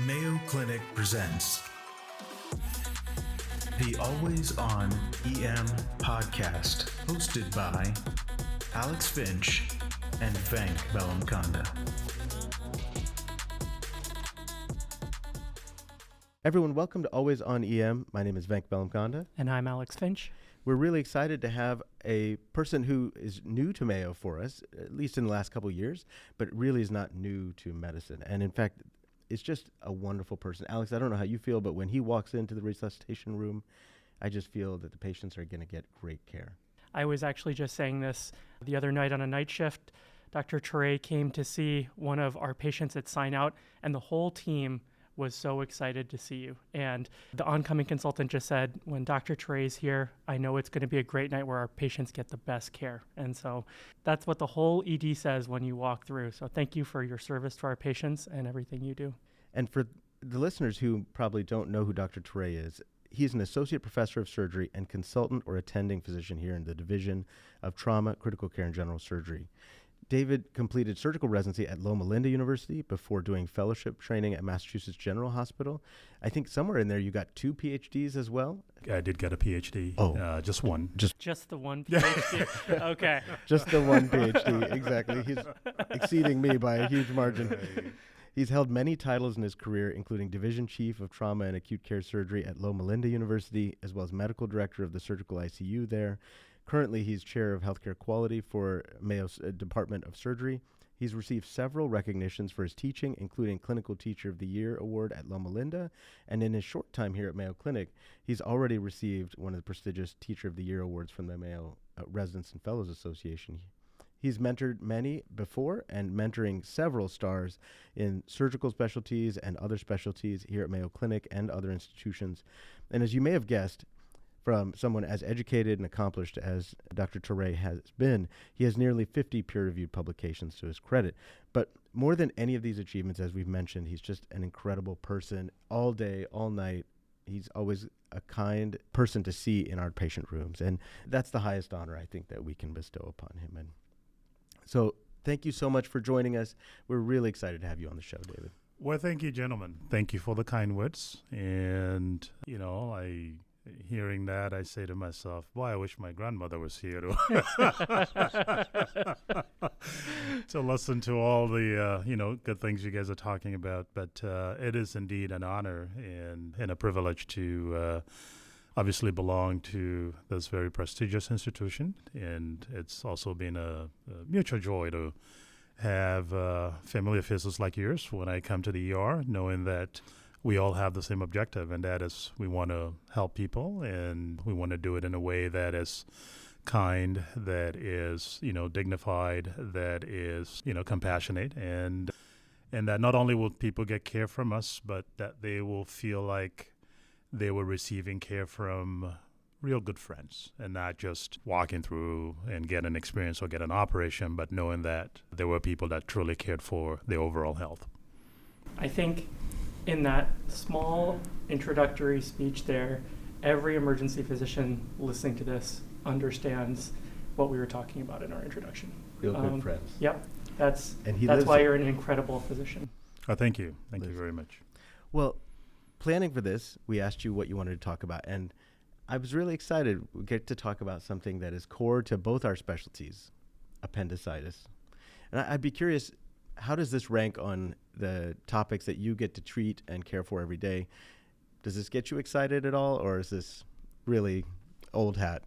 Mayo Clinic presents the Always On EM podcast, hosted by Alex Finch and Venk Bellamkonda. Everyone, welcome to Always On EM. My name is Venk Bellamkonda. And I'm Alex Finch. We're really excited to have a person who is new to Mayo for us, at least in the last couple of years, but really is not new to medicine. And in fact, it's just a wonderful person. Alex, I don't know how you feel, but when he walks into the resuscitation room, I just feel that the patients are going to get great care. I was actually just saying this the other night on a night shift. Dr. Turay came to see one of our patients at Sign Out, and the whole team was so excited to see you. And the oncoming consultant just said, when Dr. Turay's here, I know it's going to be a great night where our patients get the best care. And so that's what the whole ED says when you walk through. So thank you for your service to our patients and everything you do. And for the listeners who probably don't know who Dr. Turay is, he's an associate professor of surgery and consultant or attending physician here in the Division of Trauma, Critical Care, and General Surgery. David completed surgical residency at Loma Linda University before doing fellowship training at Massachusetts General Hospital. I think somewhere in there you got 2 PhDs as well. I did get a PhD. Just one. Just the one PhD? Okay. Just the one PhD, exactly. He's exceeding me by a huge margin. He's held many titles in his career, including Division Chief of Trauma and Acute Care Surgery at Loma Linda University, as well as Medical Director of the Surgical ICU there. Currently, he's Chair of Healthcare Quality for Mayo's Department of Surgery. He's received several recognitions for his teaching, including Clinical Teacher of the Year Award at Loma Linda. And in his short time here at Mayo Clinic, he's already received one of the prestigious Teacher of the Year Awards from the Mayo Residents and Fellows Association. He's mentored many before and mentoring several stars in surgical specialties and other specialties here at Mayo Clinic and other institutions. And as you may have guessed, from someone as educated and accomplished as Dr. Turay has been, he has nearly 50 peer-reviewed publications to his credit. But more than any of these achievements, as we've mentioned, he's just an incredible person all day, all night. He's always a kind person to see in our patient rooms. And that's the highest honor, I think, that we can bestow upon him. And so thank you so much for joining us. We're really excited to have you on the show, David. Well, thank you, gentlemen. Thank you for the kind words. And, hearing that, I say to myself, boy, I wish my grandmother was here to listen to all the, good things you guys are talking about. But it is indeed an honor and a privilege to obviously belong to this very prestigious institution. And it's also been a mutual joy to have familiar faces like yours when I come to the ER, knowing that we all have the same objective, and that is we want to help people, and we want to do it in a way that is kind, that is, dignified, that is, compassionate, and that not only will people get care from us, but that they will feel like they were receiving care from real good friends and not just walking through and get an experience or get an operation, but knowing that there were people that truly cared for their overall health. I think in that small introductory speech there, every emergency physician listening to this understands what we were talking about in our introduction. Real good friends. Yep. That's why you're an incredible physician. Oh, thank you. Thank you very much. Well, planning for this, we asked you what you wanted to talk about, and I was really excited we get to talk about something that is core to both our specialties, appendicitis. And I'd be curious, how does this rank on the topics that you get to treat and care for every day? Does this get you excited at all, or is this really old hat?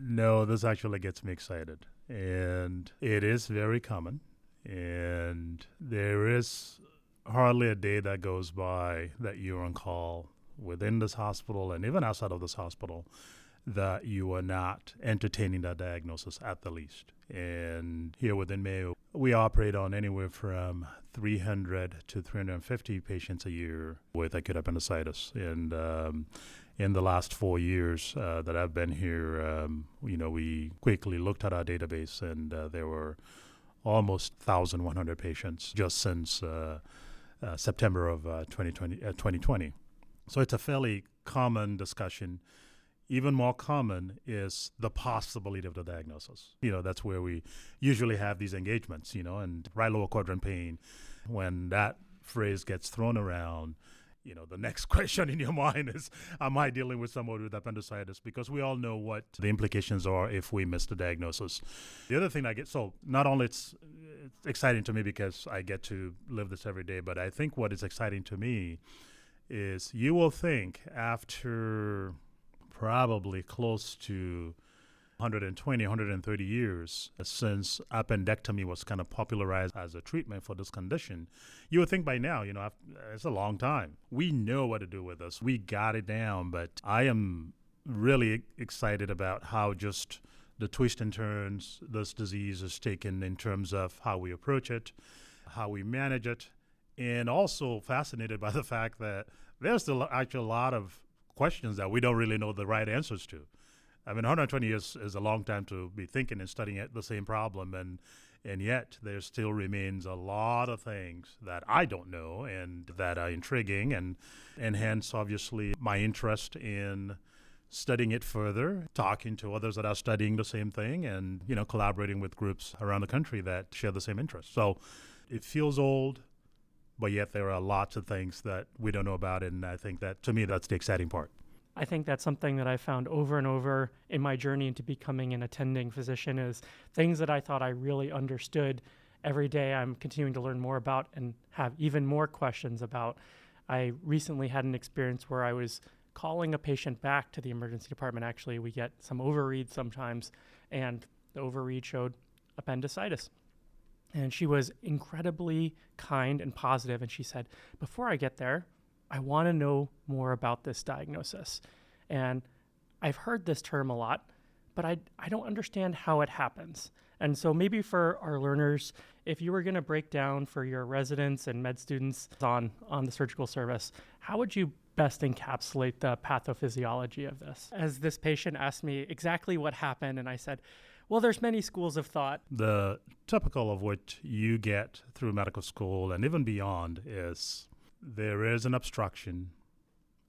No, this actually gets me excited. And it is very common. And there is hardly a day that goes by that you're on call within this hospital and even outside of this hospital that you are not entertaining that diagnosis at the least. And here within Mayo, we operate on anywhere from 300 to 350 patients a year with acute appendicitis. And in the last 4 years that I've been here, we quickly looked at our database, and there were almost 1,100 patients just since September of 2020. So it's a fairly common discussion. Even more common is the possibility of the diagnosis. That's where we usually have these engagements, and right lower quadrant pain, when that phrase gets thrown around, the next question in your mind is, am I dealing with someone with appendicitis? Because we all know what the implications are if we miss the diagnosis. The other thing so not only it's exciting to me because I get to live this every day, but I think what is exciting to me is you will think after probably close to 120, 130 years since appendectomy was kind of popularized as a treatment for this condition, you would think by now, it's a long time. We know what to do with this. We got it down, but I am really excited about how just the twists and turns this disease is taken in terms of how we approach it, how we manage it, and also fascinated by the fact that there's still actually a lot of questions that we don't really know the right answers to. I mean, 120 years is a long time to be thinking and studying the same problem, and yet there still remains a lot of things that I don't know and that are intriguing, and hence, obviously, my interest in studying it further, talking to others that are studying the same thing, and, collaborating with groups around the country that share the same interest. So it feels old, but yet there are lots of things that we don't know about, and I think that, to me, that's the exciting part. I think that's something that I found over and over in my journey into becoming an attending physician is things that I thought I really understood. Every day I'm continuing to learn more about and have even more questions about. I recently had an experience where I was calling a patient back to the emergency department. Actually, we get some overreads sometimes, and the overread showed appendicitis. And she was incredibly kind and positive, and she said, before I get there, I want to know more about this diagnosis. And I've heard this term a lot, but I don't understand how it happens. And so maybe for our learners, if you were going to break down for your residents and med students on the surgical service, how would you best encapsulate the pathophysiology of this? As this patient asked me exactly what happened, and I said, well, there's many schools of thought. The typical of what you get through medical school and even beyond is there is an obstruction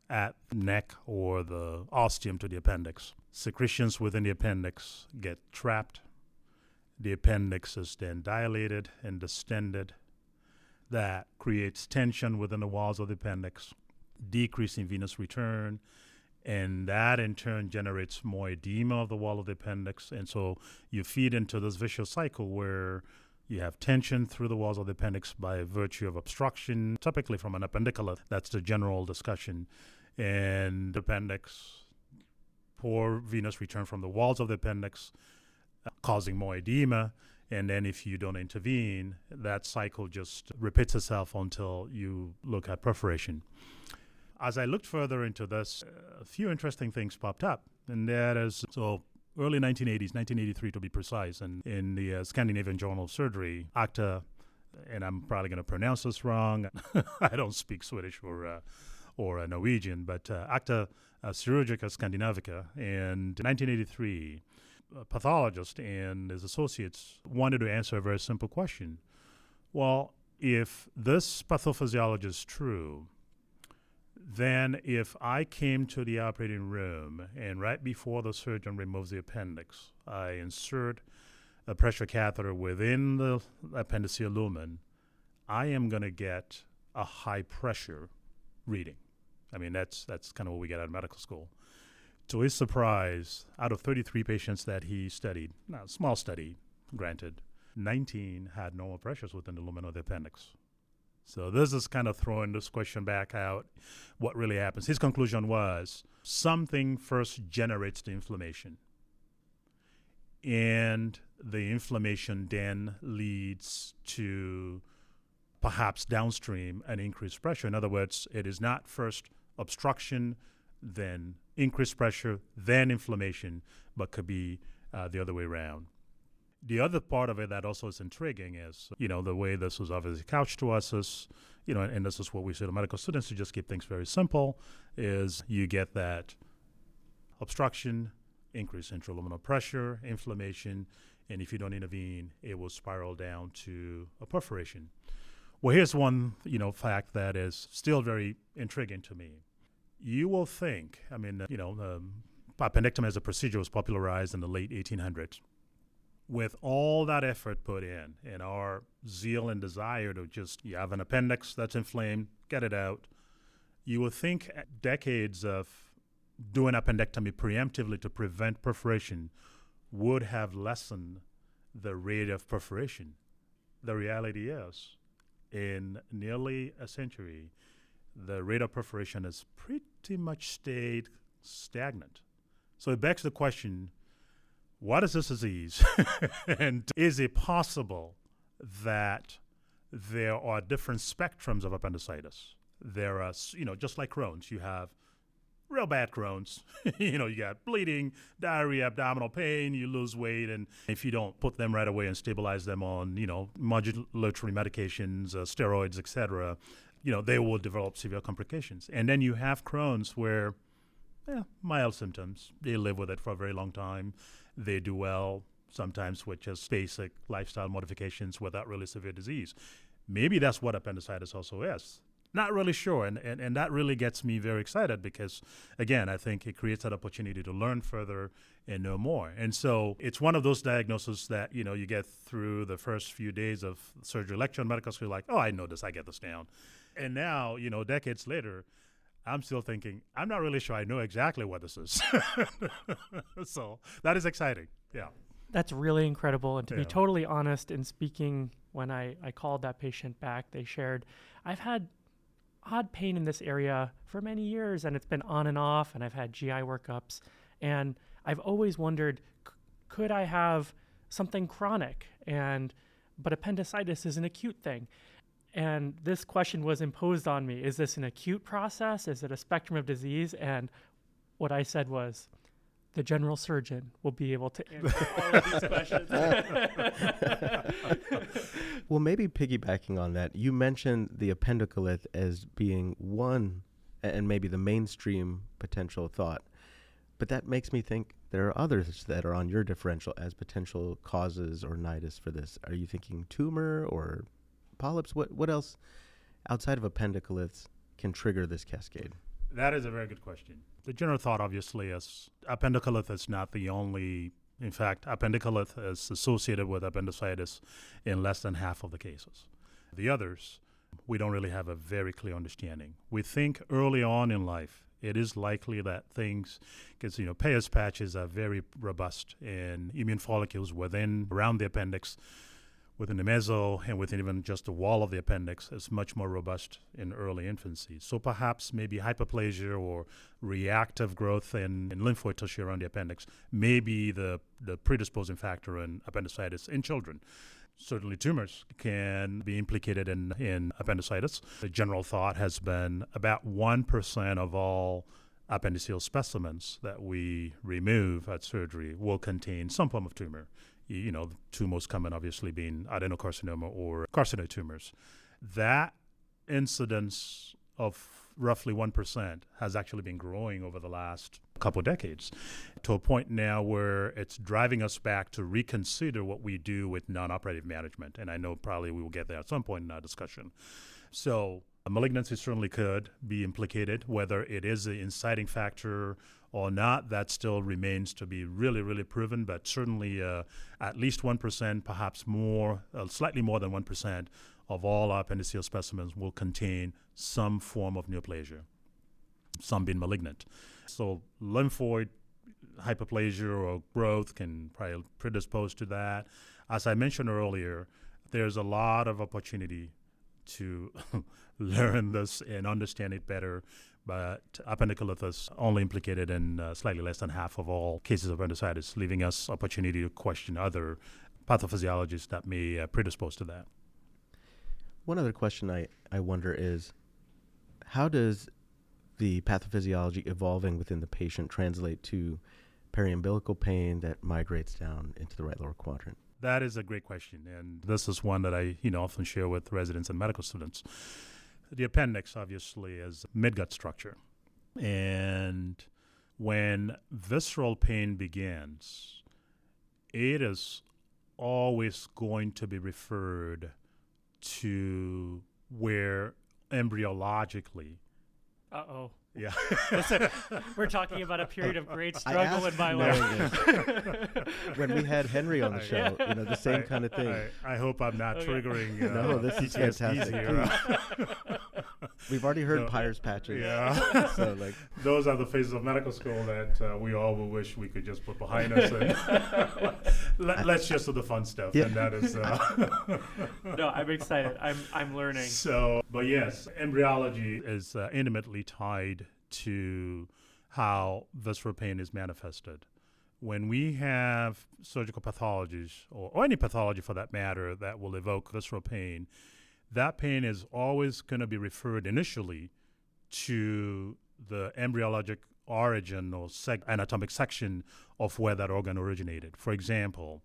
at neck or the ostium to the appendix. Secretions within the appendix get trapped. The appendix is then dilated and distended. That creates tension within the walls of the appendix, decreasing venous return, and that in turn generates more edema of the wall of the appendix. And so you feed into this vicious cycle where you have tension through the walls of the appendix by virtue of obstruction, typically from an appendicular. That's the general discussion. And the appendix, poor venous return from the walls of the appendix, causing more edema. And then if you don't intervene, that cycle just repeats itself until you look at perforation. As I looked further into this, a few interesting things popped up. And that is, early 1980s, 1983 to be precise, and in the Scandinavian Journal of Surgery, ACTA, and I'm probably going to pronounce this wrong. I don't speak Swedish or Norwegian, but ACTA Chirurgica Scandinavica. And in 1983, a pathologist and his associates wanted to answer a very simple question. Well, if this pathophysiology is true, then if I came to the operating room and right before the surgeon removes the appendix, I insert a pressure catheter within the appendiceal lumen, I am going to get a high pressure reading. I mean, that's kind of what we get out of medical school. To his surprise, out of 33 patients that he studied, now small study, granted, 19 had normal pressures within the lumen of the appendix. So this is kind of throwing this question back out, what really happens. His conclusion was something first generates the inflammation. And the inflammation then leads to perhaps downstream an increased pressure. In other words, it is not first obstruction, then increased pressure, then inflammation, but could be the other way around. The other part of it that also is intriguing is, the way this was obviously couched to us is, and this is what we say to medical students to just keep things very simple, is you get that obstruction, increased intraluminal pressure, inflammation, and if you don't intervene, it will spiral down to a perforation. Well, here's one, fact that is still very intriguing to me. You will think, appendectomy as a procedure was popularized in the late 1800s. with all that effort put in and our zeal and desire to just, you have an appendix that's inflamed, get it out, you would think decades of doing appendectomy preemptively to prevent perforation would have lessened the rate of perforation. The reality is, in nearly a century, the rate of perforation has pretty much stayed stagnant. So it begs the question, what is this disease? And is it possible that there are different spectrums of appendicitis? There are, just like Crohn's, you have real bad Crohn's. You got bleeding, diarrhea, abdominal pain, you lose weight, and if you don't put them right away and stabilize them on, modulatory medications, steroids, etc., they will develop severe complications. And then you have Crohn's where, mild symptoms. They live with it for a very long time. They do well, sometimes with just basic lifestyle modifications without really severe disease. Maybe that's what appendicitis also is. Not really sure, and that really gets me very excited because, again, I think it creates that opportunity to learn further and know more. And so it's one of those diagnoses that, you get through the first few days of surgery lecture in medical school, like, oh, I know this, I get this down. And now, decades later, I'm still thinking, I'm not really sure I know exactly what this is. So that is exciting, yeah. That's really incredible. And to be totally honest, in speaking, when I called that patient back, they shared, I've had odd pain in this area for many years, and it's been on and off, and I've had GI workups, and I've always wondered, could I have something chronic? But appendicitis is an acute thing. And this question was imposed on me. Is this an acute process? Is it a spectrum of disease? And what I said was, the general surgeon will be able to answer all of these questions. Well, maybe piggybacking on that, you mentioned the appendicolith as being one and maybe the mainstream potential thought. But that makes me think there are others that are on your differential as potential causes or nidus for this. Are you thinking tumor or polyps? What else outside of appendicoliths can trigger this cascade? That is a very good question. The general thought, obviously, is appendicolith is not the only. In fact, appendicolith is associated with appendicitis in less than half of the cases. The others, we don't really have a very clear understanding. We think early on in life, it is likely that things, because, Peyer's patches are very robust in immune follicles around the appendix, within the meso and within even just the wall of the appendix is much more robust in early infancy. So perhaps maybe hyperplasia or reactive growth in lymphoid tissue around the appendix may be the predisposing factor in appendicitis in children. Certainly tumors can be implicated in appendicitis. The general thought has been about 1% of all appendiceal specimens that we remove at surgery will contain some form of tumor. The two most common obviously being adenocarcinoma or carcinoid tumors. That incidence of roughly 1% has actually been growing over the last couple of decades to a point now where it's driving us back to reconsider what we do with non-operative management. And I know probably we will get there at some point in our discussion. So a malignancy certainly could be implicated. Whether it is the inciting factor or not, that still remains to be really, really proven, but certainly at least 1%, perhaps more, slightly more than 1% of all appendiceal specimens will contain some form of neoplasia, some being malignant. So lymphoid hyperplasia or growth can probably predispose to that. As I mentioned earlier, there's a lot of opportunity to learn this and understand it better. But appendicolith is only implicated in slightly less than half of all cases of appendicitis, leaving us opportunity to question other pathophysiologists that may predispose to that. One other question I wonder is, how does the pathophysiology evolving within the patient translate to periumbilical pain that migrates down into the right lower quadrant? That is a great question, and this is one that I often share with residents and medical students. The appendix, obviously, is midgut structure. And when visceral pain begins, it is always going to be referred to where embryologically Yeah. We're talking about a period of great struggle in my life. When we had Henry on the show, the same kind of thing. I hope I'm not triggering. No, this is fantastic. We've already heard Pyre's patches. Yeah. So those are the phases of medical school that we all will wish we could just put behind us. And let's just do the fun stuff. Yeah. And that is. No, I'm excited. I'm learning. But yes, embryology is intimately tied to how visceral pain is manifested. When we have surgical pathologies, or any pathology for that matter, that will evoke visceral pain, that pain is always going to be referred initially to the embryologic origin or anatomic section of where that organ originated. For example,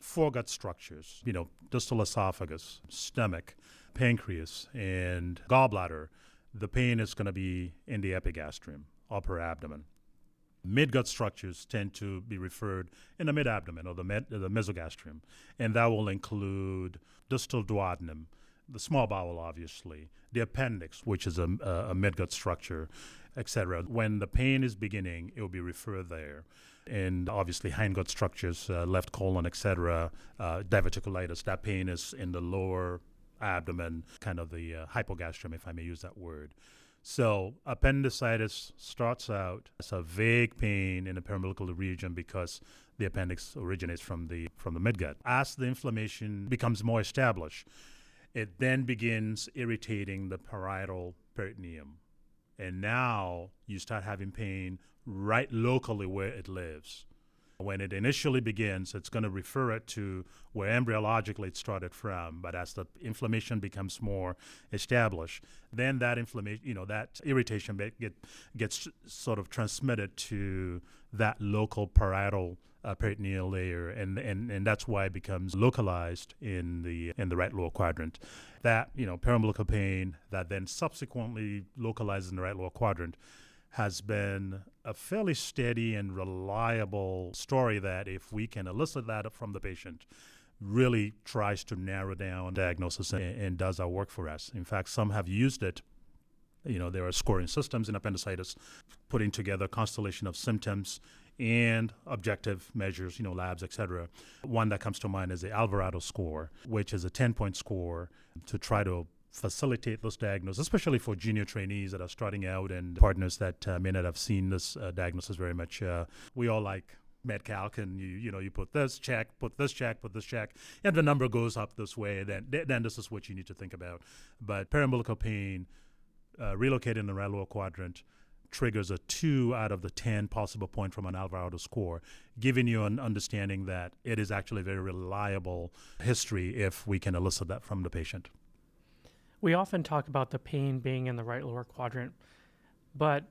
foregut structures, distal esophagus, stomach, pancreas, and gallbladder. The pain is going to be in the epigastrium, upper abdomen. Midgut structures tend to be referred in the mid-abdomen or the mesogastrium, and that will include distal duodenum, the small bowel, obviously, the appendix, which is a midgut structure, etc. When the pain is beginning, it will be referred there. And obviously hindgut structures, left colon, etc., diverticulitis, that pain is in the lower abdomen, kind of the hypogastrium, if I may use that word. So appendicitis starts out as a vague pain in the periumbilical region because the appendix originates from the midgut. As the inflammation becomes more established, it then begins irritating the parietal peritoneum. And now you start having pain right locally where it lives. When it initially begins, it's going to refer it to where embryologically it started from. But as the inflammation becomes more established, then that inflammation, that irritation gets sort of transmitted to that local parietal peritoneal layer, and that's why it becomes localized in the right lower quadrant. That periumbilical pain that then subsequently localizes in the right lower quadrant has been a fairly steady and reliable story that, if we can elicit that from the patient, really tries to narrow down diagnosis and does our work for us. In fact, some have used it. There are scoring systems in appendicitis, putting together a constellation of symptoms and objective measures, labs, etc. One that comes to mind is the Alvarado score, which is a 10-point score to try to facilitate this diagnosis, especially for junior trainees that are starting out and partners that may not have seen this diagnosis very much. We all like MedCalc, and you put this check, put this check, put this check, and the number goes up this way. Then this is what you need to think about. But periumbilical pain, relocated in the right lower quadrant, triggers a 2 out of the 10 possible point from an Alvarado score, giving you an understanding that it is actually a very reliable history if we can elicit that from the patient. We often talk about the pain being in the right lower quadrant, but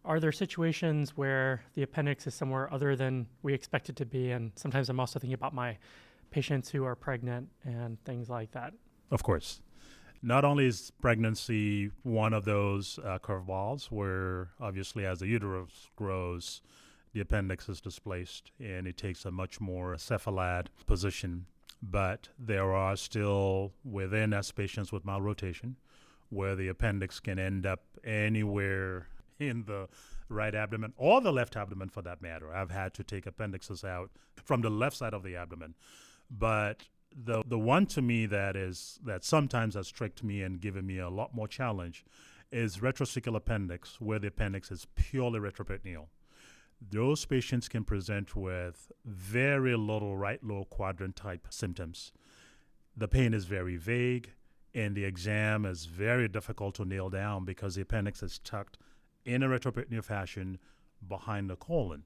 are there situations where the appendix is somewhere other than we expect it to be? And sometimes I'm also thinking about my patients who are pregnant and things like that. Of course. Not only is pregnancy one of those curveballs where obviously as the uterus grows, the appendix is displaced and it takes a much more cephalad position. But there are still within us patients with malrotation where the appendix can end up anywhere in the right abdomen or the left abdomen for that matter. I've had to take appendixes out from the left side of the abdomen. But the one to me that sometimes has tricked me and given me a lot more challenge is retrocecal appendix, where the appendix is purely retroperitoneal. Those patients can present with very little right lower quadrant type symptoms. The pain is very vague, and the exam is very difficult to nail down because the appendix is tucked in a retroperitoneal fashion behind the colon.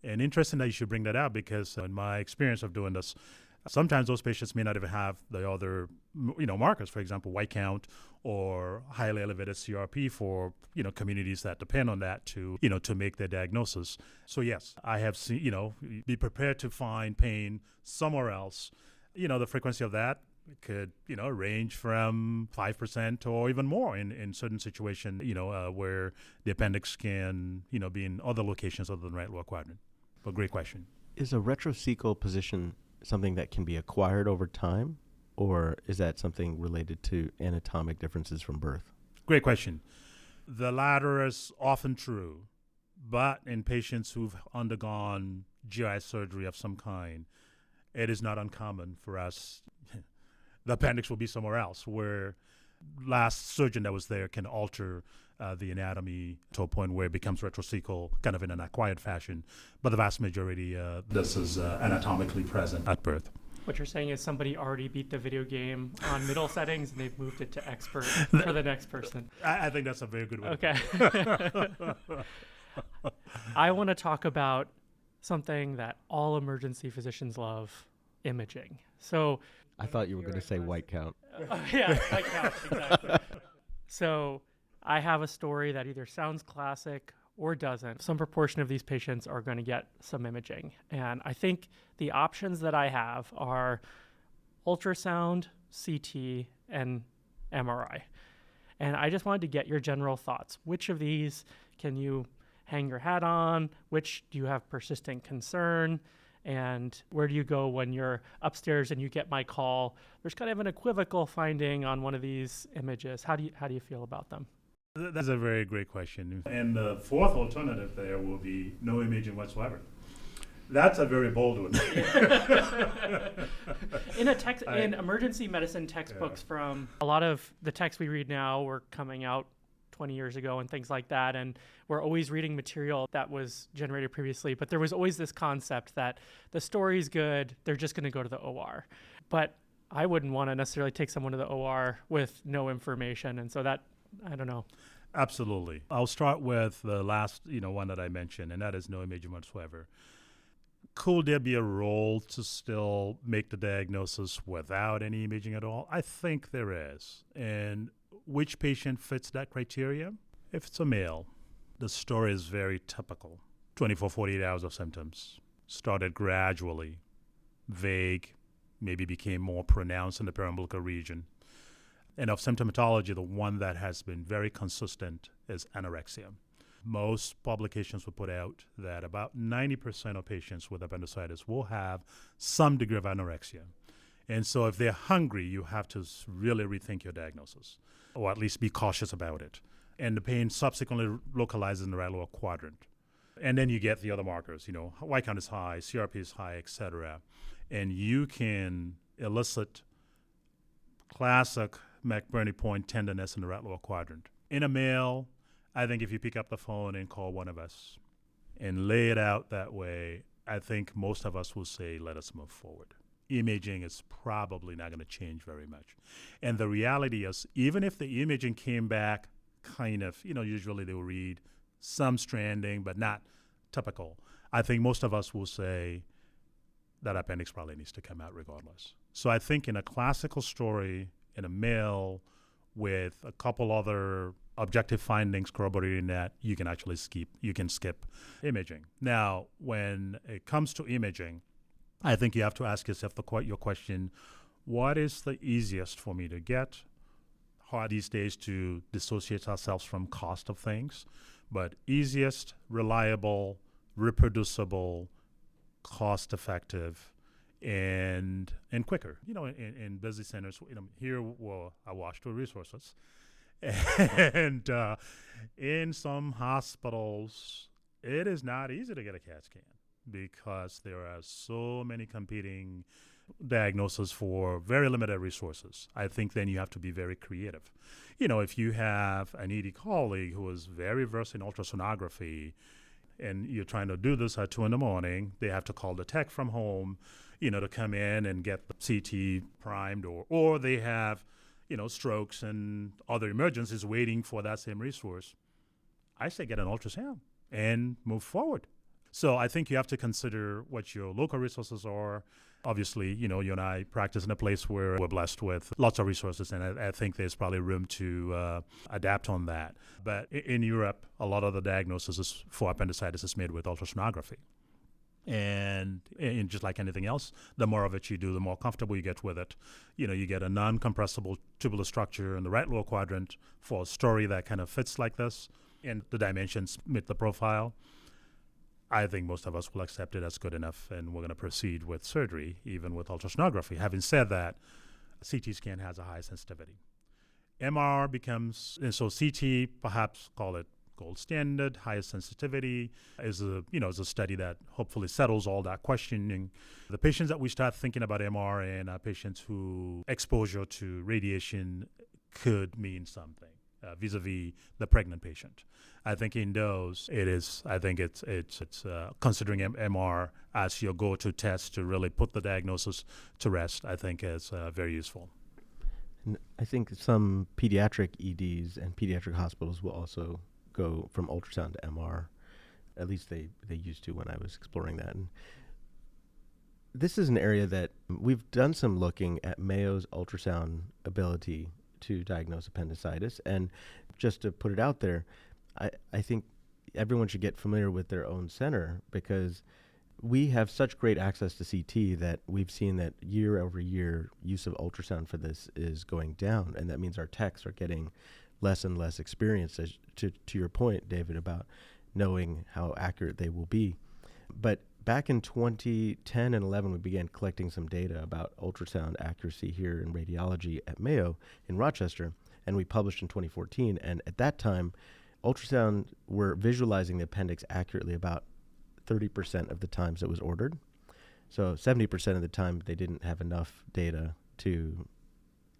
And interesting that you should bring that out because in my experience of doing this, sometimes those patients may not even have the other, markers, for example, white count or highly elevated CRP for, communities that depend on that to make their diagnosis. So yes, I have seen, be prepared to find pain somewhere else. The frequency of that could, range from 5% or even more in certain situations, where the appendix can, be in other locations other than right lower quadrant. But great question. Is a retrocecal position something that can be acquired over time, or is that something related to anatomic differences from birth? Great question. The latter is often true, but in patients who've undergone GI surgery of some kind, it is not uncommon for us. The appendix will be somewhere else, where last surgeon that was there can alter the anatomy to a point where it becomes retrocecal, kind of in an acquired fashion. But the vast majority, this is anatomically present at birth. What you're saying is somebody already beat the video game on middle settings and they've moved it to expert for the next person. I think that's a very good way. Okay. I want to talk about something that all emergency physicians love, imaging. So I thought you were going to say white count. yeah, white count, exactly. So I have a story that either sounds classic or doesn't. Some proportion of these patients are going to get some imaging. And I think the options that I have are ultrasound, CT, and MRI. And I just wanted to get your general thoughts. Which of these can you hang your hat on? Which do you have persistent concern? And where do you go when you're upstairs and you get my call? There's kind of an equivocal finding on one of these images. How do you feel about them? That's a very great question. And the fourth alternative there will be no imaging whatsoever. That's a very bold one. In emergency medicine textbooks, from a lot of the texts we read now were coming out 20 years ago and things like that, and we're always reading material that was generated previously, but there was always this concept that the story's good, they're just going to go to the OR. But I wouldn't want to necessarily take someone to the OR with no information, and so that, I don't know. Absolutely. I'll start with the last one that I mentioned, and that is no imaging whatsoever. Could there be a role to still make the diagnosis without any imaging at all? I think there is. And which patient fits that criteria? If it's a male, the story is very typical. 24, 48 hours of symptoms. Started gradually, vague, maybe became more pronounced in the periumbilical region. And of symptomatology, the one that has been very consistent is anorexia. Most publications will put out that about 90% of patients with appendicitis will have some degree of anorexia. And so if they're hungry, you have to really rethink your diagnosis, or at least be cautious about it. And the pain subsequently localizes in the right lower quadrant. And then you get the other markers, white count is high, CRP is high, etc. And you can elicit classic McBurney point tenderness in the right lower quadrant. In a male, I think if you pick up the phone and call one of us and lay it out that way, I think most of us will say, let us move forward. Imaging is probably not going to change very much. And the reality is, even if the imaging came back kind of, usually they will read some stranding, but not typical, I think most of us will say that appendix probably needs to come out regardless. So I think in a classical story, in a male with a couple other objective findings corroborating that, you can actually skip imaging. Now, when it comes to imaging, I think you have to ask yourself your question, what is the easiest for me to get? Hard these days to dissociate ourselves from cost of things, but easiest, reliable, reproducible, cost-effective, and quicker. In busy centers, here we're awash with resources. And in some hospitals, it is not easy to get a CAT scan because there are so many competing diagnoses for very limited resources. I think then you have to be very creative. If you have an ED colleague who is very versed in ultrasonography and you're trying to do this at 2 a.m, they have to call the tech from home, to come in and get the CT primed, or they have strokes and other emergencies waiting for that same resource. I say get an ultrasound and move forward. So I think you have to consider what your local resources are. Obviously, you and I practice in a place where we're blessed with lots of resources, and I think there's probably room to adapt on that. But in Europe, a lot of the diagnosis for appendicitis is made with ultrasonography. And just like anything else, the more of it you do, the more comfortable you get with it. You get a non-compressible tubular structure in the right lower quadrant for a story that kind of fits like this, and the dimensions meet the profile. I think most of us will accept it as good enough, and we're going to proceed with surgery, even with ultrasonography. Having said that, CT scan has a high sensitivity. MR becomes, and so CT, perhaps call it gold standard, highest sensitivity, is a study that hopefully settles all that questioning. The patients that we start thinking about MR and are patients who exposure to radiation could mean something vis-a-vis the pregnant patient. I think in those, it's considering MR as your go-to test to really put the diagnosis to rest, I think is very useful. And I think some pediatric EDs and pediatric hospitals will also go from ultrasound to MR. At least they used to when I was exploring that. And this is an area that we've done some looking at Mayo's ultrasound ability to diagnose appendicitis. And just to put it out there, I think everyone should get familiar with their own center, because we have such great access to CT that we've seen that year over year use of ultrasound for this is going down. And that means our techs are getting less and less experience, to your point, David, about knowing how accurate they will be. But back in 2010 and 11, we began collecting some data about ultrasound accuracy here in radiology at Mayo in Rochester, and we published in 2014. And at that time, ultrasound were visualizing the appendix accurately about 30% of the times it was ordered. So 70% of the time they didn't have enough data to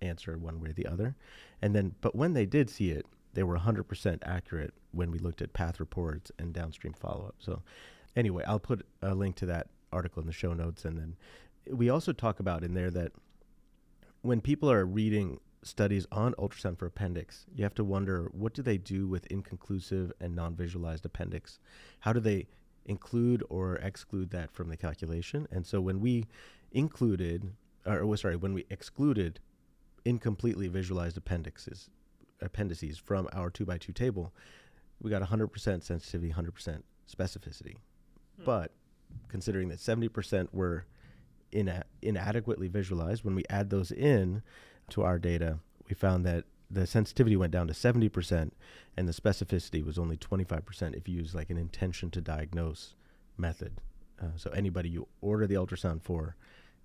answer one way or the other. But when they did see it, they were 100% accurate when we looked at path reports and downstream follow-up. So anyway, I'll put a link to that article in the show notes. And then we also talk about in there that when people are reading studies on ultrasound for appendix, you have to wonder, what do they do with inconclusive and non-visualized appendix? How do they include or exclude that from the calculation? And so when we excluded incompletely visualized appendices from our 2x2 table, we got 100% sensitivity, 100% specificity. But considering that 70% were inadequately visualized, when we add those in to our data, we found that the sensitivity went down to 70% and the specificity was only 25% if you use like an intention to diagnose method. So anybody you order the ultrasound for,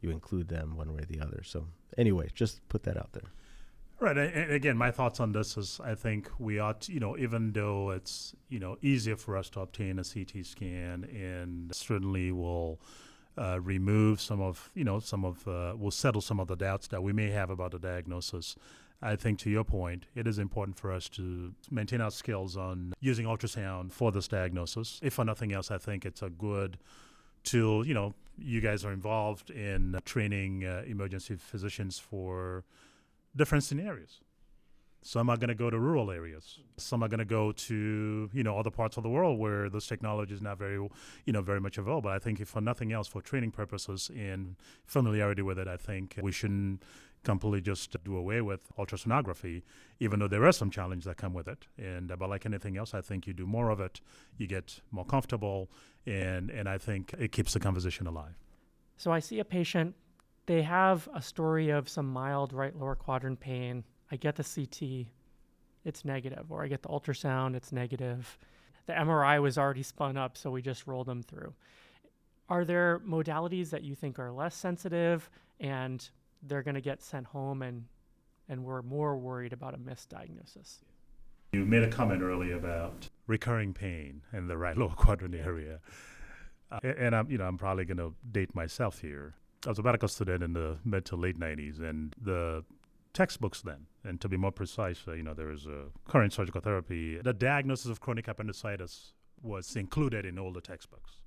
you include them one way or the other. So anyway, just put that out there. Right. And again, my thoughts on this is I think we ought, even though it's, easier for us to obtain a CT scan and certainly will remove will settle some of the doubts that we may have about the diagnosis. I think to your point, it is important for us to maintain our skills on using ultrasound for this diagnosis. If for nothing else, I think it's a good tool. You guys are involved in training emergency physicians for different scenarios. Some are going to go to rural areas. Some are going to go to, other parts of the world where this technology is not very much available. I think if for nothing else, for training purposes and familiarity with it, I think we shouldn't completely just do away with ultrasonography, even though there are some challenges that come with it. But like anything else, I think you do more of it, you get more comfortable, and I think it keeps the conversation alive. So I see a patient, they have a story of some mild right lower quadrant pain. I get the CT, it's negative, or I get the ultrasound, it's negative. The MRI was already spun up, so we just rolled them through. Are there modalities that you think are less sensitive and they're going to get sent home and we're more worried about a misdiagnosis? You made a comment earlier about recurring pain in the right lower quadrant area. And I'm probably going to date myself here. I was a medical student in the mid to late 90s, and the textbooks then, and to be more precise, there is a current surgical therapy. The diagnosis of chronic appendicitis was included in older textbooks.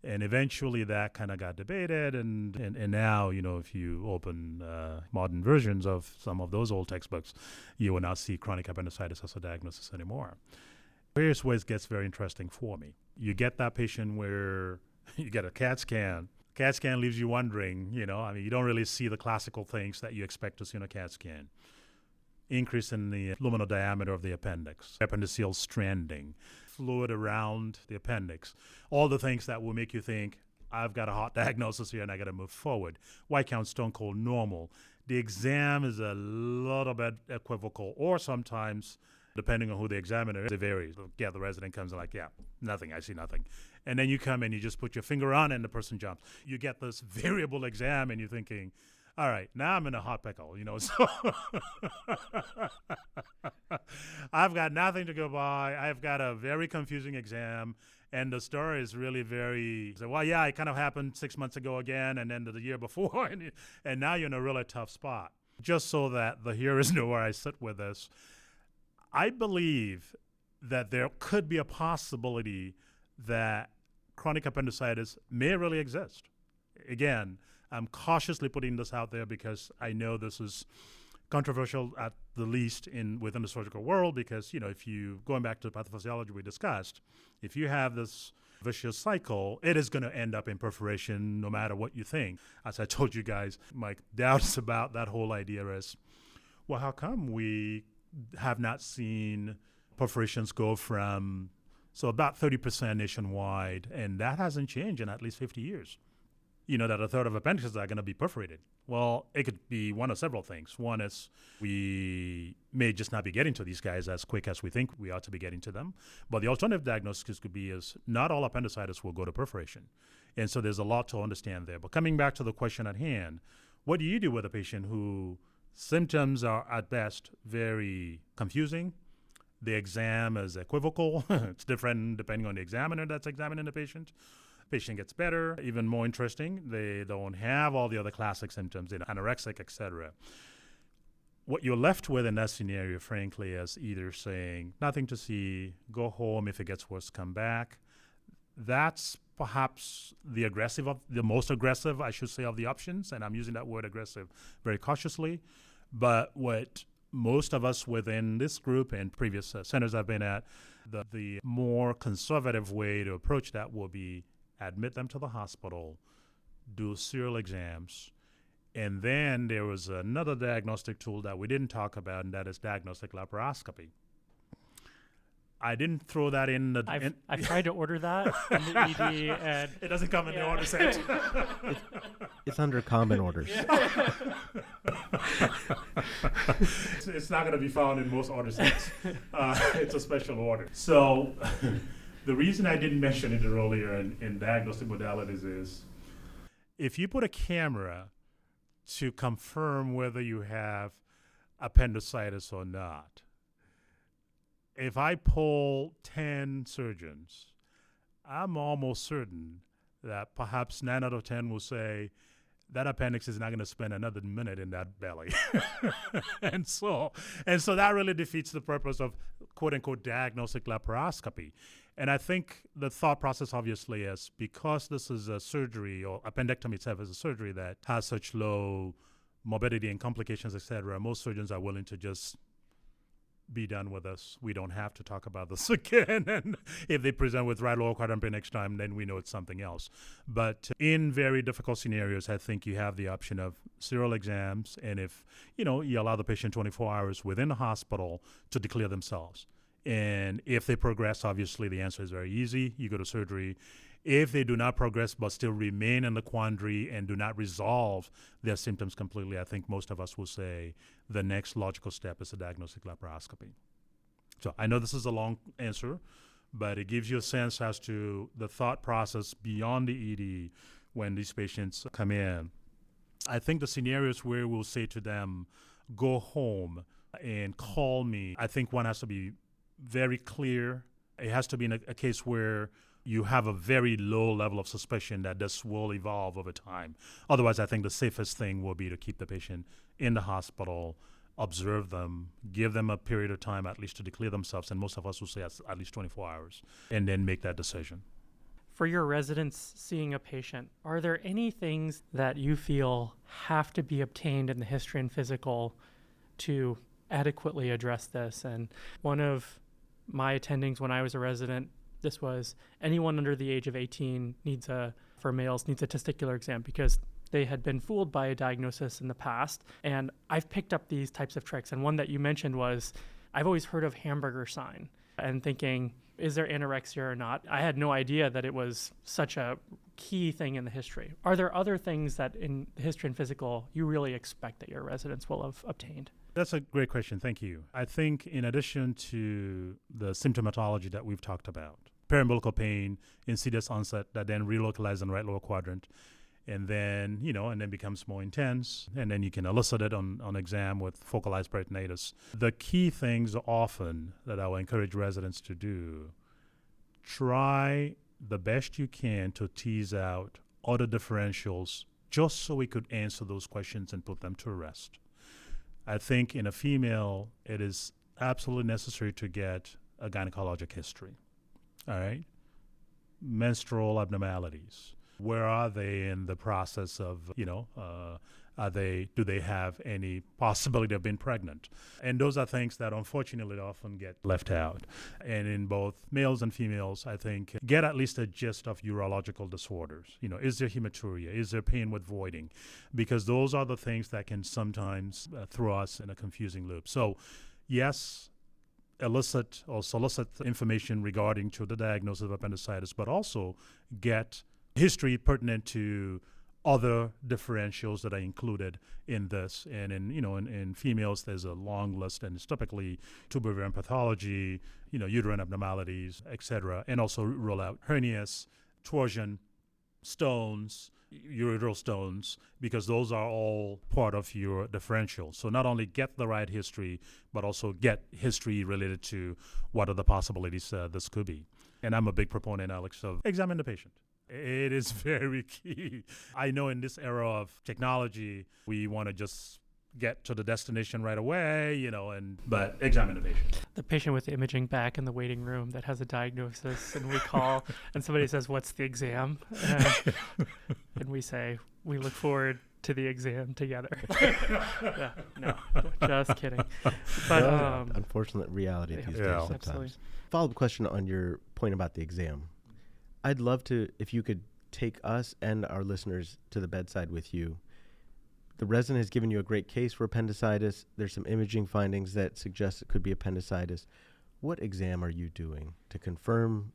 And eventually that kind of got debated, and now, if you open modern versions of some of those old textbooks, you will not see chronic appendicitis as a diagnosis anymore. Here's where it gets very interesting for me. You get that patient where you get a CAT scan. CAT scan leaves you wondering, you don't really see the classical things that you expect to see in a CAT scan. Increase in the luminal diameter of the appendix, appendiceal stranding, fluid around the appendix, all the things that will make you think, I've got a hot diagnosis here and I got to move forward. White count stone cold normal. The exam is a little bit equivocal, or sometimes, depending on who the examiner is, it varies. Yeah, the resident comes in like, nothing, I see nothing. And then you come in, you just put your finger on it and the person jumps. You get this variable exam and you're thinking, all right, now I'm in a hot pickle, so I've got nothing to go by. I've got a very confusing exam, and the story is really very, well, yeah, it kind of happened 6 months ago again, and then the year before, and now you're in a really tough spot. Just so that the hearers know where I sit with this, I believe that there could be a possibility that chronic appendicitis may really exist. Again, I'm cautiously putting this out there because I know this is controversial at the least within the surgical world because, if you, going back to the pathophysiology we discussed, if you have this vicious cycle, it is going to end up in perforation no matter what you think. As I told you guys, my doubts about that whole idea is, well, how come we have not seen perforations go from, about 30% nationwide, and that hasn't changed in at least 50 years? That a third of appendixes are going to be perforated. Well, it could be one of several things. One is we may just not be getting to these guys as quick as we think we ought to be getting to them. But the alternative diagnosis could be is not all appendicitis will go to perforation. And so there's a lot to understand there. But coming back to the question at hand, what do you do with a patient who symptoms are at best very confusing? The exam is equivocal. It's different depending on the examiner that's examining the patient. Patient gets better. Even more interesting, they don't have all the other classic symptoms, anorexic, etc. What you're left with in that scenario, frankly, is either saying nothing to see, go home. If it gets worse, come back. That's perhaps the most aggressive, I should say, of the options, and I'm using that word aggressive very cautiously. But what most of us within this group and previous centers I've been at, the more conservative way to approach that will be admit them to the hospital, do serial exams, and then there was another diagnostic tool that we didn't talk about, and that is diagnostic laparoscopy. I didn't throw that in. I've tried to order that in the ED, and it doesn't come in the order set. It's under common orders. It's not going to be found in most order sets. It's a special order. So the reason I didn't mention it earlier in diagnostic modalities is if you put a camera to confirm whether you have appendicitis or not, if I poll 10 surgeons, I'm almost certain that perhaps 9 out of 10 will say that appendix is not going to spend another minute in that belly. and so that really defeats the purpose of quote-unquote diagnostic laparoscopy. And I think the thought process obviously is because this is a surgery, or appendectomy itself is a surgery that has such low morbidity and complications, et cetera, most surgeons are willing to just be done with us. We don't have to talk about this again. And if they present with right lower quadrant pain next time, then we know it's something else. But in very difficult scenarios, I think you have the option of serial exams. And if, you allow the patient 24 hours within the hospital to declare themselves. And if they progress, obviously the answer is very easy. You go to surgery. If they do not progress but still remain in the quandary and do not resolve their symptoms completely, I think most of us will say the next logical step is a diagnostic laparoscopy. So I know this is a long answer, but it gives you a sense as to the thought process beyond the ED when these patients come in. I think the scenarios where we'll say to them, go home and call me, I think one has to be very clear. It has to be in a case where you have a very low level of suspicion that this will evolve over time. Otherwise, I think the safest thing will be to keep the patient in the hospital, observe them, give them a period of time at least to declare themselves, and most of us will say at least 24 hours, and then make that decision. For your residents seeing a patient, are there any things that you feel have to be obtained in the history and physical to adequately address this? And one of my attendings when I was a resident, this was anyone under the age of 18 for males needs a testicular exam because they had been fooled by a diagnosis in the past. And I've picked up these types of tricks. And one that you mentioned was, I've always heard of hamburger sign and thinking, is there anorexia or not? I had no idea that it was such a key thing in the history. Are there other things that in the history and physical you really expect that your residents will have obtained? That's a great question. Thank you. I think in addition to the symptomatology that we've talked about, periumbilical pain, insidious onset that then relocalized in the right lower quadrant, and then, and then becomes more intense, and then you can elicit it on exam with focalized peritonitis. The key things often that I will encourage residents to do, try the best you can to tease out other differentials just so we could answer those questions and put them to rest. I think in a female, it is absolutely necessary to get a gynecologic history, all right? Menstrual abnormalities. Where are they in the process of, do they have any possibility of being pregnant? And those are things that unfortunately often get left out. And in both males and females, I think, get at least a gist of urological disorders. Is there hematuria? Is there pain with voiding? Because those are the things that can sometimes throw us in a confusing loop. So, yes, elicit or solicit information regarding to the diagnosis of appendicitis, but also get history pertinent to other differentials that are included in this. And in females, there's a long list, and it's typically tubervariant pathology, uterine abnormalities, etc., and also rule out hernias, torsion, stones, ureteral stones, because those are all part of your differential. So not only get the right history, but also get history related to what are the possibilities this could be. And I'm a big proponent, Alex, of examine the patient. It is very key. I know in this era of technology, we want to just get to the destination right away, but examine the patient. The patient with the imaging back in the waiting room that has a diagnosis, and we call, and somebody says, "What's the exam?" And we say, "We look forward to the exam together." Yeah, no, just kidding. But unfortunate reality these days sometimes. Absolutely. Follow-up question on your point about the exam. I'd love to, if you could take us and our listeners to the bedside with you. The resident has given you a great case for appendicitis. There's some imaging findings that suggest it could be appendicitis. What exam are you doing to confirm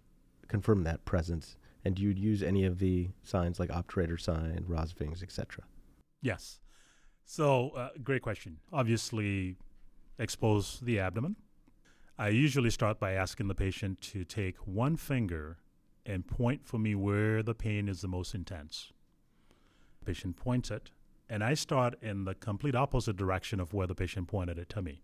that presence? And do you use any of the signs like obturator sign, Rosving's, etc.? Yes. So, great question. Obviously, expose the abdomen. I usually start by asking the patient to take one finger and point for me where the pain is the most intense. The patient points it, and I start in the complete opposite direction of where the patient pointed it to me.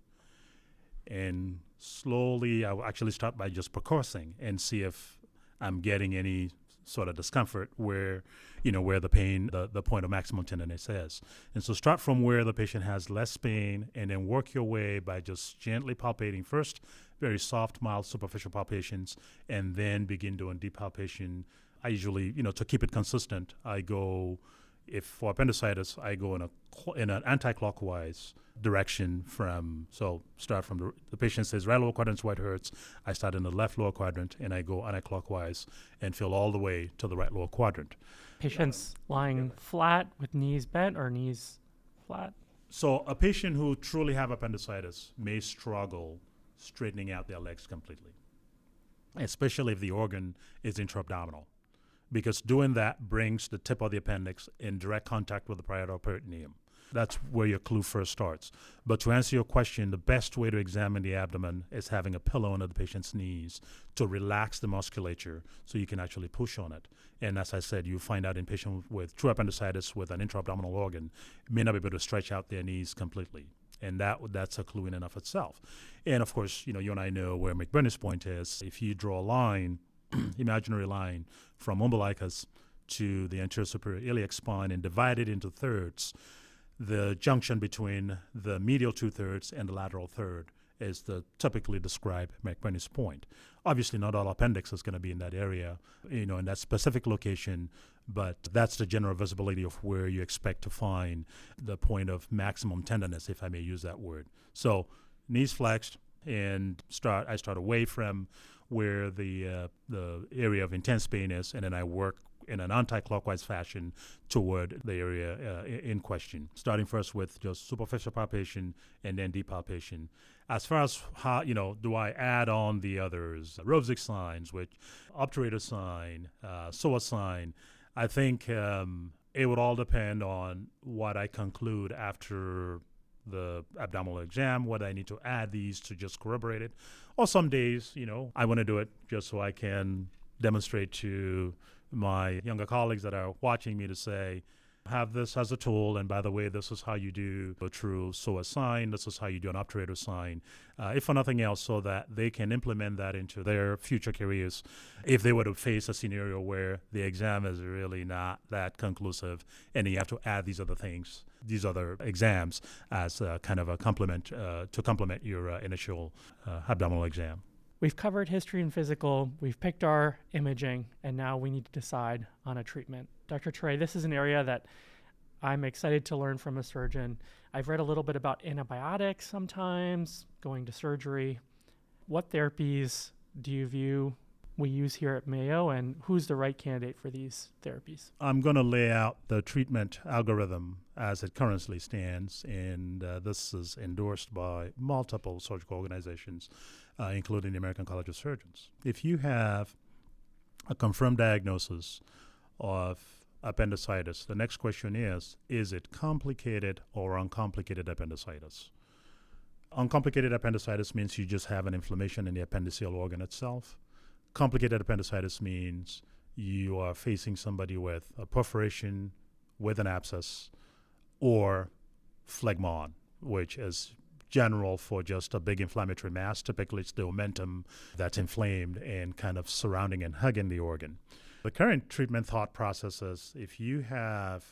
And slowly, I'll actually start by just percussing and see if I'm getting any sort of discomfort where the pain, the point of maximum tenderness is. And so start from where the patient has less pain, and then work your way by just gently palpating first, very soft, mild, superficial palpations, and then begin doing deep palpation. I usually, to keep it consistent, I go, if for appendicitis, I go in an anti-clockwise direction start from the patient says right lower quadrant is what hurts. I start in the left lower quadrant, and I go anti-clockwise and feel all the way to the right lower quadrant. Patients lying flat with knees bent or knees flat? So a patient who truly have appendicitis may struggle straightening out their legs completely, especially if the organ is intra-abdominal, because doing that brings the tip of the appendix in direct contact with the parietal peritoneum. That's where your clue first starts. But to answer your question, the best way to examine the abdomen is having a pillow under the patient's knees to relax the musculature so you can actually push on it. And as I said, you find out in patients with true appendicitis with an intra-abdominal organ may not be able to stretch out their knees completely. And that's a clue in and of itself. And of course, you and I know where McBurney's point is. If you draw a line, imaginary line, from umbilicus to the anterior superior iliac spine and divide it into thirds, the junction between the medial 2/3 and the lateral third is the typically described McBurney's point. Obviously, not all appendix is going to be in that area, in that specific location, but that's the general visibility of where you expect to find the point of maximum tenderness, if I may use that word. So, knees flexed, and I start away from where the area of intense pain is, and then I work in an anti-clockwise fashion toward the area in question, starting first with just superficial palpation and then deep palpation. As far as how, do I add on the others, Rosving's signs, which obturator sign, psoas sign, I think it would all depend on what I conclude after the abdominal exam, whether I need to add these to just corroborate it. Or some days, I want to do it just so I can demonstrate to my younger colleagues that are watching me to say, have this as a tool, and by the way, this is how you do a true SOA sign, this is how you do an operative sign, if for nothing else, so that they can implement that into their future careers if they were to face a scenario where the exam is really not that conclusive and you have to add these other things, these other exams as kind of a complement to complement your initial abdominal exam. We've covered history and physical, we've picked our imaging, and now we need to decide on a treatment. Dr. Turay, this is an area that I'm excited to learn from a surgeon. I've read a little bit about antibiotics sometimes, going to surgery. What therapies do you view we use here at Mayo, and who's the right candidate for these therapies? I'm going to lay out the treatment algorithm as it currently stands, and this is endorsed by multiple surgical organizations, including the American College of Surgeons. If you have a confirmed diagnosis of appendicitis, the next question is it complicated or uncomplicated appendicitis? Uncomplicated appendicitis means you just have an inflammation in the appendiceal organ itself. Complicated appendicitis means you are facing somebody with a perforation with an abscess or phlegmon, which is general for just a big inflammatory mass. Typically, it's the omentum that's inflamed and kind of surrounding and hugging the organ. The current treatment thought process is if you have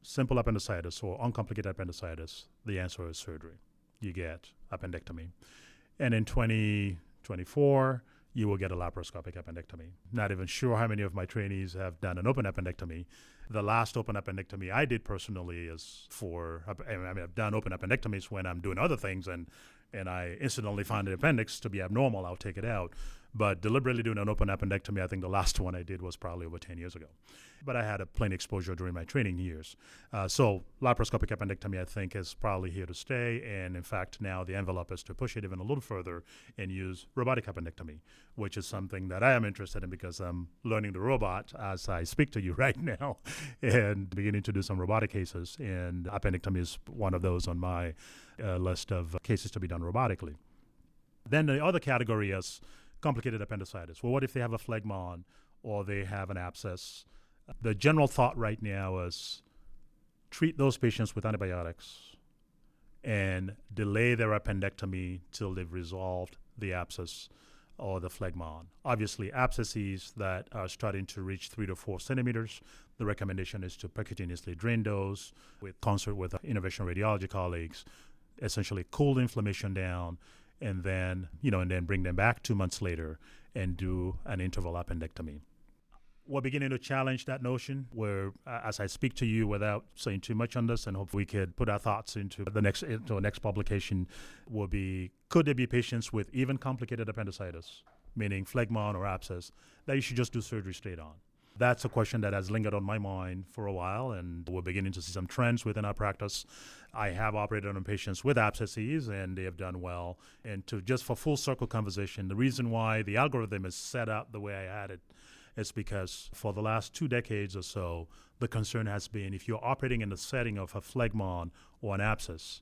simple appendicitis or uncomplicated appendicitis, the answer is surgery. You get appendectomy. And in 2024, you will get a laparoscopic appendectomy. Not even sure how many of my trainees have done an open appendectomy. The last open appendectomy I did personally is I've done open appendectomies when I'm doing other things and I incidentally find the appendix to be abnormal, I'll take it out. But deliberately doing an open appendectomy, I think the last one I did was probably over 10 years ago. But I had a plenty exposure during my training years. So laparoscopic appendectomy, I think, is probably here to stay. And in fact, now the envelope is to push it even a little further and use robotic appendectomy, which is something that I am interested in because I'm learning the robot as I speak to you right now and beginning to do some robotic cases. And appendectomy is one of those on my list of cases to be done robotically. Then the other category is complicated appendicitis. Well, what if they have a phlegmon or they have an abscess? The general thought right now is treat those patients with antibiotics and delay their appendectomy till they've resolved the abscess or the phlegmon. Obviously, abscesses that are starting to reach 3 to 4 centimeters, the recommendation is to percutaneously drain those with concert with interventional radiology colleagues, essentially cool the inflammation down, and then bring them back 2 months later and do an interval appendectomy. We're beginning to challenge that notion where, as I speak to you without saying too much on this, and hope we could put our thoughts into the next publication, will be, could there be patients with even complicated appendicitis, meaning phlegmon or abscess, that you should just do surgery straight on? That's a question that has lingered on my mind for a while, and we're beginning to see some trends within our practice. I have operated on patients with abscesses, and they have done well. And just for full circle conversation, the reason why the algorithm is set up the way I had it is because for the last 2 decades or so, the concern has been if you're operating in the setting of a phlegmon or an abscess,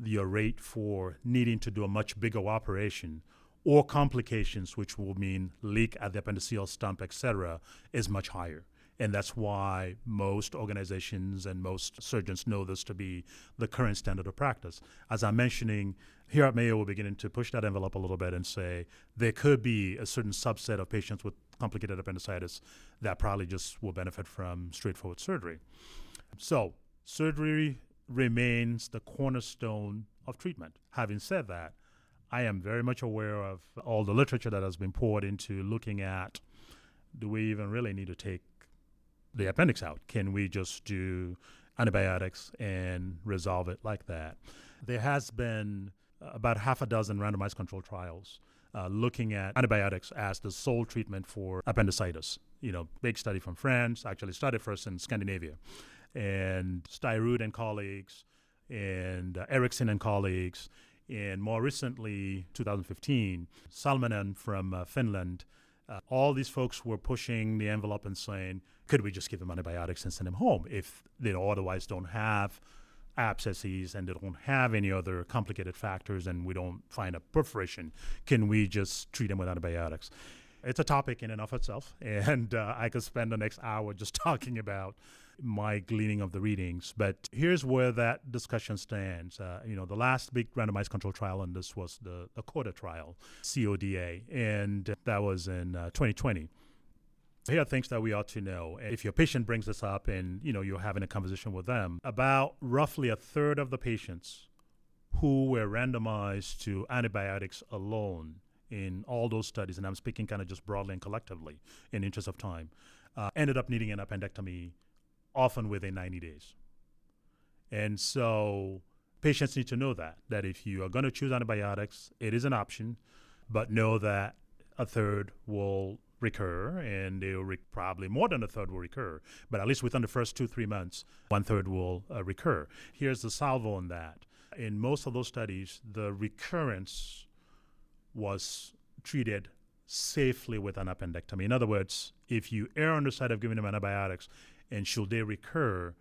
your rate for needing to do a much bigger operation or complications, which will mean leak at the appendiceal stump, etc., is much higher. And that's why most organizations and most surgeons know this to be the current standard of practice. As I'm mentioning, here at Mayo, we're beginning to push that envelope a little bit and say there could be a certain subset of patients with complicated appendicitis that probably just will benefit from straightforward surgery. So surgery remains the cornerstone of treatment. Having said that, I am very much aware of all the literature that has been poured into looking at, do we even really need to take the appendix out? Can we just do antibiotics and resolve it like that? There has been about half a dozen randomized controlled trials looking at antibiotics as the sole treatment for appendicitis. Big study from France, actually started first in Scandinavia. And Styrud and colleagues and Eriksson and colleagues, and more recently, 2015, Salminen from Finland. All these folks were pushing the envelope and saying, could we just give them antibiotics and send them home if they otherwise don't have abscesses and they don't have any other complicated factors and we don't find a perforation? Can we just treat them with antibiotics? It's a topic in and of itself, and I could spend the next hour just talking about my gleaning of the readings. But here's where that discussion stands. The last big randomized control trial on this was the CODA trial, CODA, and that was in 2020. Here are things that we ought to know. If your patient brings this up and you're having a conversation with them, about roughly a third of the patients who were randomized to antibiotics alone in all those studies, and I'm speaking kind of just broadly and collectively in the interest of time, ended up needing an appendectomy often within 90 days. And so patients need to know that if you are going to choose antibiotics, it is an option, but know that a third will recur, and probably more than a third will recur. But at least within the first 2-3 months, 1/3 will recur. Here's the salvo on that. In most of those studies, the recurrence was treated safely with an appendectomy. In other words, if you err on the side of giving them antibiotics and should they recur,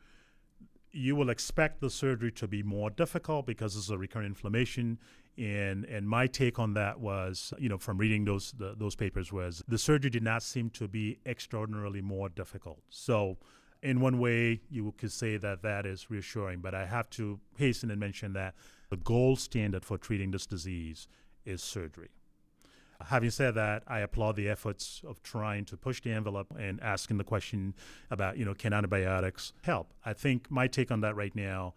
you will expect the surgery to be more difficult because it's a recurrent inflammation. And my take on that was, from reading those papers, was the surgery did not seem to be extraordinarily more difficult. So in one way, you could say that is reassuring. But I have to hasten and mention that the gold standard for treating this disease is surgery. Having said that, I applaud the efforts of trying to push the envelope and asking the question about, can antibiotics help? I think my take on that right now,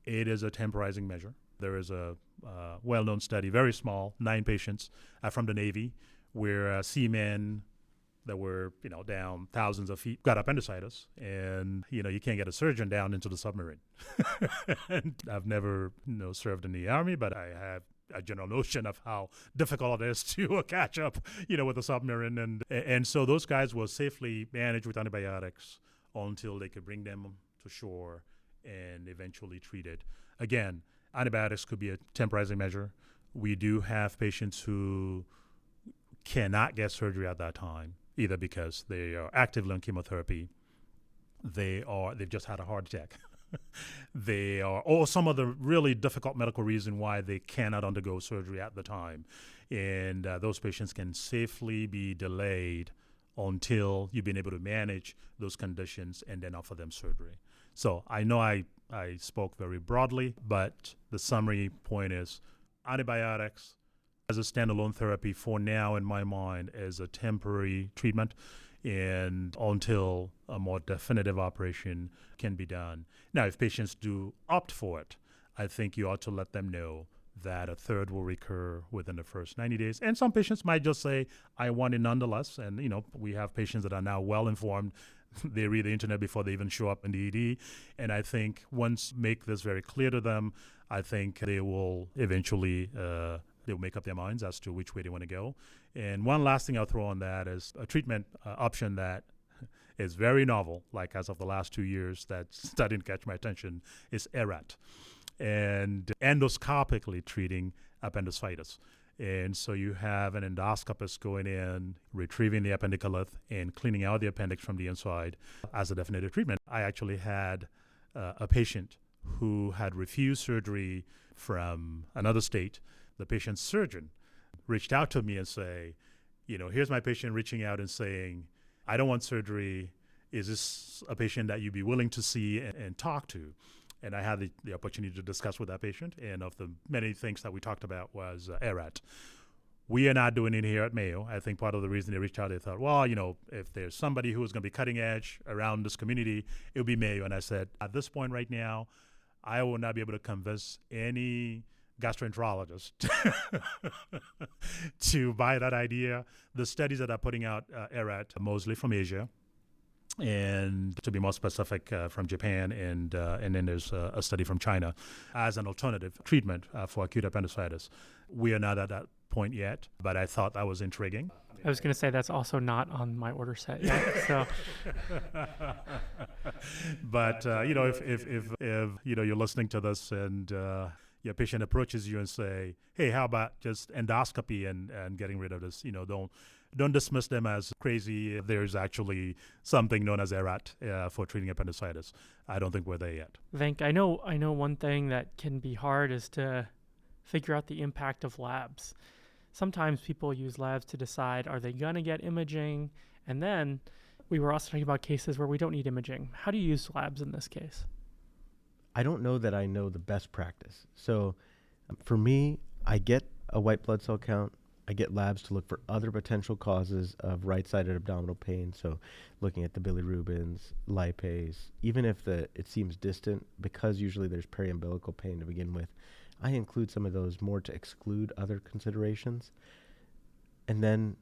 it is a temporizing measure. There is a well-known study, very small, 9 patients from the Navy, where seamen that were, down thousands of feet got appendicitis, and, you can't get a surgeon down into the submarine. And I've never, served in the Army, but I have a general notion of how difficult it is to catch up, with a submarine. And so those guys were safely managed with antibiotics until they could bring them to shore and eventually treated. Again, antibiotics could be a temporizing measure. We do have patients who cannot get surgery at that time, either because they are actively on chemotherapy, they've just had a heart attack. Or some other really difficult medical reason why they cannot undergo surgery at the time. And those patients can safely be delayed until you've been able to manage those conditions and then offer them surgery. So I know I spoke very broadly, but the summary point is antibiotics as a standalone therapy for now, in my mind, is a temporary treatment, and until a more definitive operation can be done. Now, if patients do opt for it, I think you ought to let them know that a third will recur within the first 90 days. And some patients might just say, I want it nonetheless. And, we have patients that are now well-informed. They read the internet before they even show up in the ED. And I think once make this very clear to them, I think they will eventually they'll make up their minds as to which way they want to go. And one last thing I'll throw on that is a treatment option that is very novel, like as of the last 2 years, that's starting to catch my attention, is ERAT, and endoscopically treating appendicitis. And so you have an endoscopist going in, retrieving the appendicolith, and cleaning out the appendix from the inside as a definitive treatment. I actually had a patient who had refused surgery from another state. The patient's surgeon reached out to me and say, here's my patient reaching out and saying, I don't want surgery. Is this a patient that you'd be willing to see and talk to? And I had the opportunity to discuss with that patient. And of the many things that we talked about was ERAT. We are not doing it here at Mayo. I think part of the reason they reached out, they thought, well, if there's somebody who is going to be cutting edge around this community, it would be Mayo. And I said, at this point right now, I will not be able to convince any gastroenterologist to buy that idea. The studies that are putting out ERAT, mostly from Asia, and to be more specific, from Japan, and then there's a study from China as an alternative treatment for acute appendicitis. We are not at that point yet, but I thought that was intriguing. I was going to say that's also not on my order set yet. So, but if you're listening to this and your patient approaches you and say, hey, how about just endoscopy and getting rid of this? Don't dismiss them as crazy. There's actually something known as ERAT for treating appendicitis. I don't think we're there yet. Venk, I know one thing that can be hard is to figure out the impact of labs. sometimes people use labs to decide, are they going to get imaging? And then we were also talking about cases where we don't need imaging. How do you use labs in this case? I don't know that I know the best practice. So for me, I get a white blood cell count. I get labs to look for other potential causes of right-sided abdominal pain. So looking at the bilirubins, lipase, even if it seems distant, because usually there's periumbilical pain to begin with, I include some of those more to exclude other considerations. And then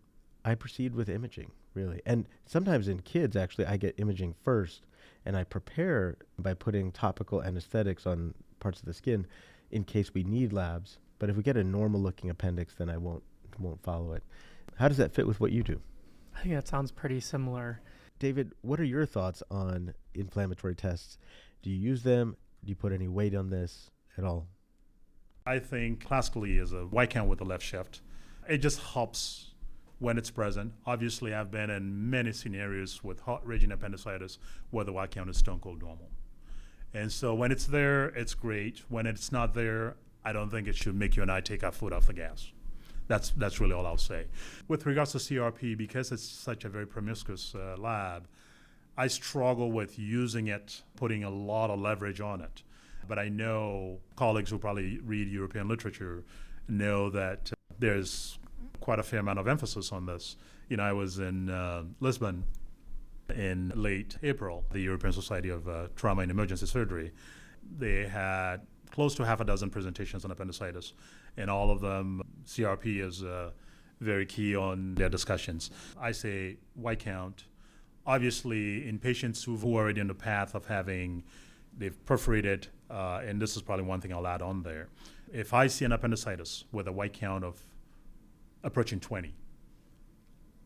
I proceed with imaging, really. And sometimes in kids, actually, I get imaging first, and I prepare by putting topical anesthetics on parts of the skin in case we need labs. But if we get a normal-looking appendix, then I won't follow it. How does that fit with what you do? I think that sounds pretty similar. David, what are your thoughts on inflammatory tests? Do you use them? Do you put any weight on this at all? I think classically is a white count with the left shift. It just helps when it's present. Obviously, I've been in many scenarios with hot raging appendicitis where the white count is stone cold normal. And so when it's there, it's great. When it's not there, I don't think it should make you and I take our foot off the gas. That's really all I'll say. With regards to CRP, because it's such a very promiscuous lab, I struggle with using it, putting a lot of leverage on it. But I know colleagues who probably read European literature know that there's quite a fair amount of emphasis on this. I was in Lisbon in late April, the European Society of Trauma and Emergency Surgery. They had close to half a dozen presentations on appendicitis, and all of them, CRP is very key on their discussions. I say white count. Obviously, in patients who are already in the path of they've perforated, and this is probably one thing I'll add on there. If I see an appendicitis with a white count of approaching 20,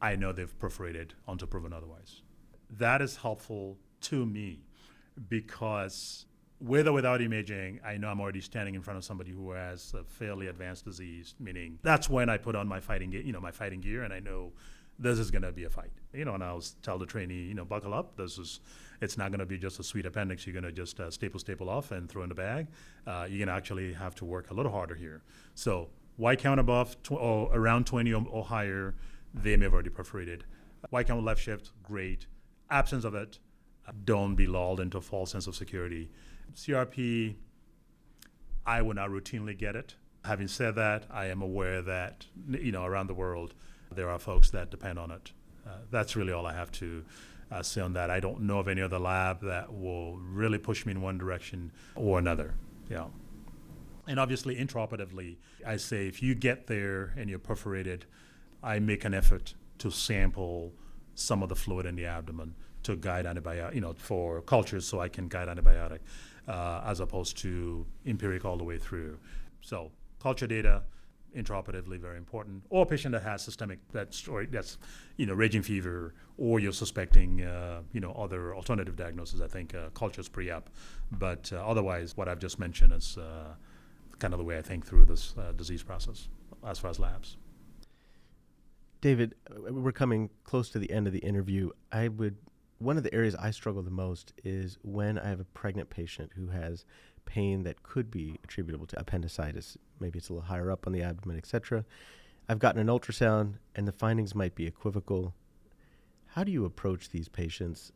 I know they've perforated until proven otherwise. That is helpful to me because with or without imaging, I know I'm already standing in front of somebody who has a fairly advanced disease, meaning that's when I put on my fighting gear, and I know this is going to be a fight. And I'll tell the trainee, buckle up. It's not going to be just a sweet appendix. You're going to just staple off and throw in the bag. You're going to actually have to work a little harder here. So white count above or around 20 or higher, they may have already perforated. White count left shift, great. Absence of it, don't be lulled into a false sense of security. CRP, I would not routinely get it. Having said that, I am aware that, around the world, there are folks that depend on it. That's really all I have to say on that. I don't know of any other lab that will really push me in one direction or another. Yeah. And obviously, intraoperatively, I say if you get there and you're perforated, I make an effort to sample some of the fluid in the abdomen to guide antibiotic, for cultures so I can guide antibiotic, as opposed to empiric all the way through. So culture data, intraoperatively very important. Or a patient that has systemic, that's raging fever, or you're suspecting, other alternative diagnoses. I think culture is pre-op. But otherwise, what I've just mentioned is kind of the way I think through this disease process as far as labs. David, we're coming close to the end of the interview. One of the areas I struggle the most is when I have a pregnant patient who has pain that could be attributable to appendicitis. Maybe it's a little higher up on the abdomen, etc. I've gotten an ultrasound, and the findings might be equivocal. How do you approach these patients?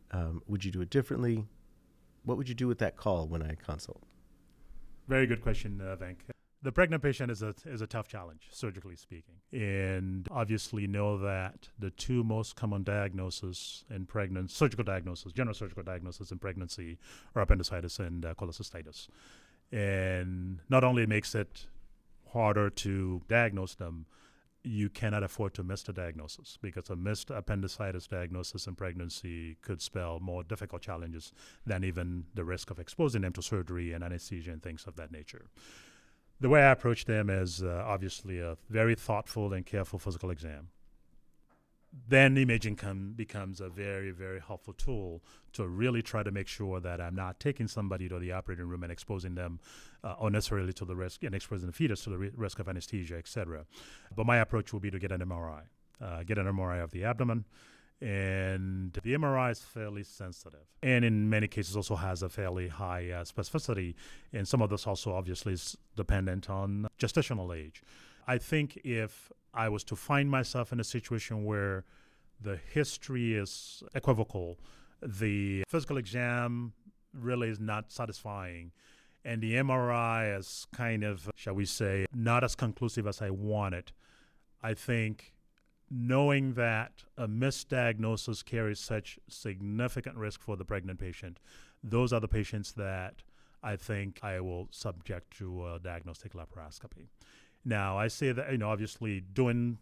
Would you do it differently? What would you do with that call when I consult? Very good question, Venk. The pregnant patient is a tough challenge, surgically speaking. And obviously know that the two most common diagnoses in pregnancy, general surgical diagnosis in pregnancy are appendicitis and cholecystitis. And not only makes it harder to diagnose them, you cannot afford to miss the diagnosis because a missed appendicitis diagnosis in pregnancy could spell more difficult challenges than even the risk of exposing them to surgery and anesthesia and things of that nature. The way I approach them is obviously a very thoughtful and careful physical exam. Then imaging becomes a very, very helpful tool to really try to make sure that I'm not taking somebody to the operating room and exposing them unnecessarily to the risk and exposing the fetus to the risk of anesthesia, et cetera. But my approach will be to get an MRI, of the abdomen. And the MRI is fairly sensitive and in many cases also has a fairly high specificity. And some of this also obviously is dependent on gestational age. I think if I was to find myself in a situation where the history is equivocal, the physical exam really is not satisfying, and the MRI is kind of, shall we say, not as conclusive as I wanted, I think knowing that a misdiagnosis carries such significant risk for the pregnant patient, those are the patients that I think I will subject to a diagnostic laparoscopy. Now, I say that, obviously doing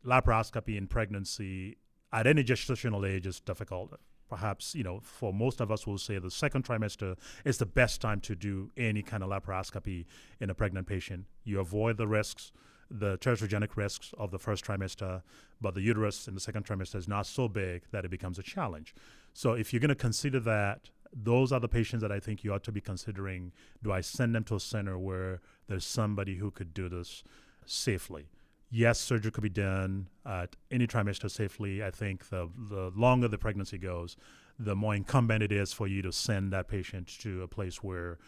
laparoscopy in pregnancy at any gestational age is difficult. Perhaps, for most of us, we'll say the second trimester is the best time to do any kind of laparoscopy in a pregnant patient. You avoid the risks, the teratogenic risks of the first trimester, but the uterus in the second trimester is not so big that it becomes a challenge. So if you're going to consider that, those are the patients that I think you ought to be considering. Do I send them to a center where there's somebody who could do this safely? Yes, surgery could be done at any trimester safely. I think the longer the pregnancy goes, the more incumbent it is for you to send that patient to a place where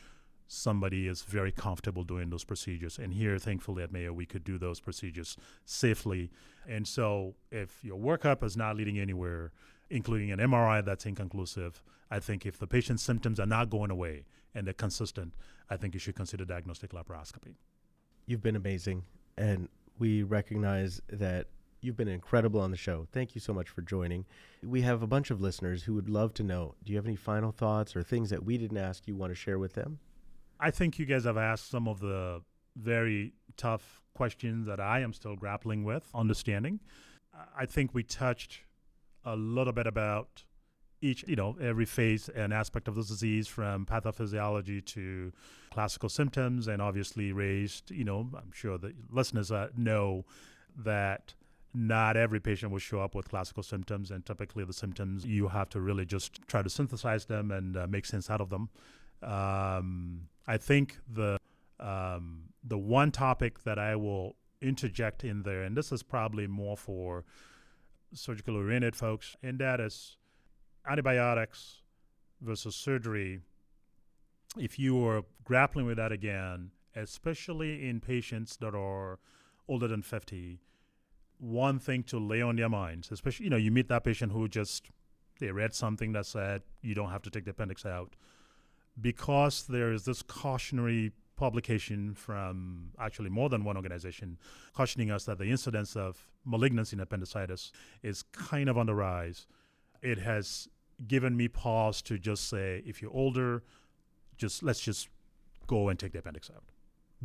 somebody is very comfortable doing those procedures. And here, thankfully, at Mayo, we could do those procedures safely. And so if your workup is not leading anywhere, including an MRI that's inconclusive, I think if the patient's symptoms are not going away and they're consistent, I think you should consider diagnostic laparoscopy. You've been amazing, and we recognize that you've been incredible on the show. Thank you so much for joining. We have a bunch of listeners who would love to know, do you have any final thoughts or things that we didn't ask you want to share with them? I think you guys have asked some of the very tough questions that I am still grappling with understanding. I think we touched a little bit about each, every phase and aspect of the disease, from pathophysiology to classical symptoms, and obviously raised, I'm sure the listeners know that not every patient will show up with classical symptoms, and typically the symptoms, you have to really just try to synthesize them and make sense out of them. I think the one topic that I will interject in there, and this is probably more for surgically oriented folks, and that is antibiotics versus surgery. If you are grappling with that again, especially in patients that are older than 50, one thing to lay on their minds, especially, you meet that patient who they read something that said you don't have to take the appendix out. Because there is this cautionary publication from actually more than one organization cautioning us that the incidence of malignancy in appendicitis is kind of on the rise, it has given me pause to just say, if you're older, let's just go and take the appendix out